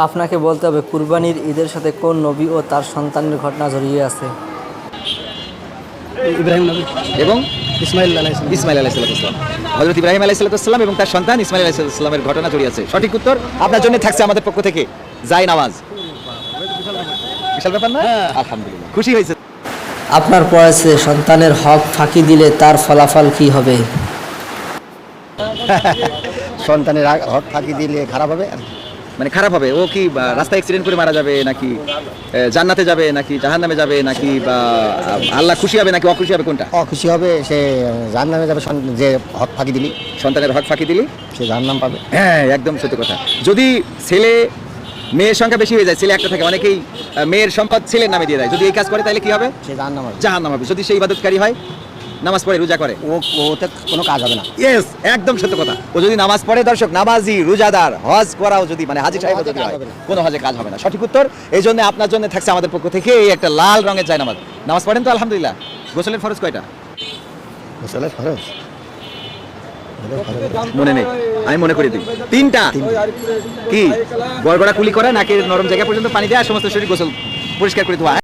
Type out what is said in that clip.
আপনাকে বলতে হবে কুরবানির ঈদের সাথে কোন নবী ও তার সন্তানের ঘটনা জড়িয়ে আছে। ইব্রাহিম নবী এবং ইসমাইল আলাইহিস ইসমাইল আলাইহিস সালাম, হযরত ইব্রাহিম আলাইহিস সালাম এবং তার সন্তান ইসমাইল আলাইহিস সালামের ঘটনা জড়িয়ে আছে। সঠিক উত্তর আপনার জন্য থাকছে আমাদের পক্ষ থেকে জায় নামাজ। বিশাল ব্যাপার না? আলহামদুলিল্লাহ, খুশি হয়েছে। আপনার পড়েছে সন্তানের হক ফাঁকি দিলে তার ফলাফল কি হবে। সন্তানের হক ফাঁকি দিলে খারাপ হবে। মানে খারাপ হবে, ও কি রাস্তায় অ্যাক্সিডেন্ট করে মারা যাবে, নাকি জান্নাতে যাবে, নাকি জাহান্নামে যাবে, নাকি বা আল্লাহ খুশি হবে নাকি অখুশি হবে, কোনটা? অখুশি হবে, সে জাহান্নামে যাবে। যে হক ফাঁকি দিলি, সন্তানের হক ফাঁকি দিলি সে জাহান্নাম পাবে। হ্যাঁ, একদম সত্যি কথা। যদি ছেলে মেয়ের সংখ্যা বেশি হয়ে যায়, ছেলে একটা থাকে, অনেকেই মেয়ের সম্পদ ছেলের নামে দিয়ে দেয়, যদি এই কাজ করে তাহলে কি হবে? সে জাহান্নাম হবে। জাহান্নাম হবে। যদি সে ইবাদতকারী হয়, নামাজ পড়ে রোজা করে, ওতে কোনো কাজ হবে না। ইয়েস, একদম সত্য কথা। ও যদি নামাজ পড়ে, দর্শক, নামাজি, রোজাদার, হজ করাও যদি, মানে হাজী সাহেব যদি হয়, কোনো হজে কাজ হবে না। সঠিক উত্তর। এই জন্য আপনার জন্য থাকছে আমাদের পক্ষ থেকে এই একটা লাল রঙের যায় নামাজ। নামাজ পড়েন তো? আলহামদুলিল্লাহ। গোসলের ফরজ কয়টা? গোসলের ফরজ মনে নেই, আমি মনে করে দিই। তিনটা। কি? গড়গড়া কুলি করা, নাকি নরম জায়গা পর্যন্ত পানি দেওয়া, সমস্ত শরীর গোসল পরিষ্কার করে ধোয়া।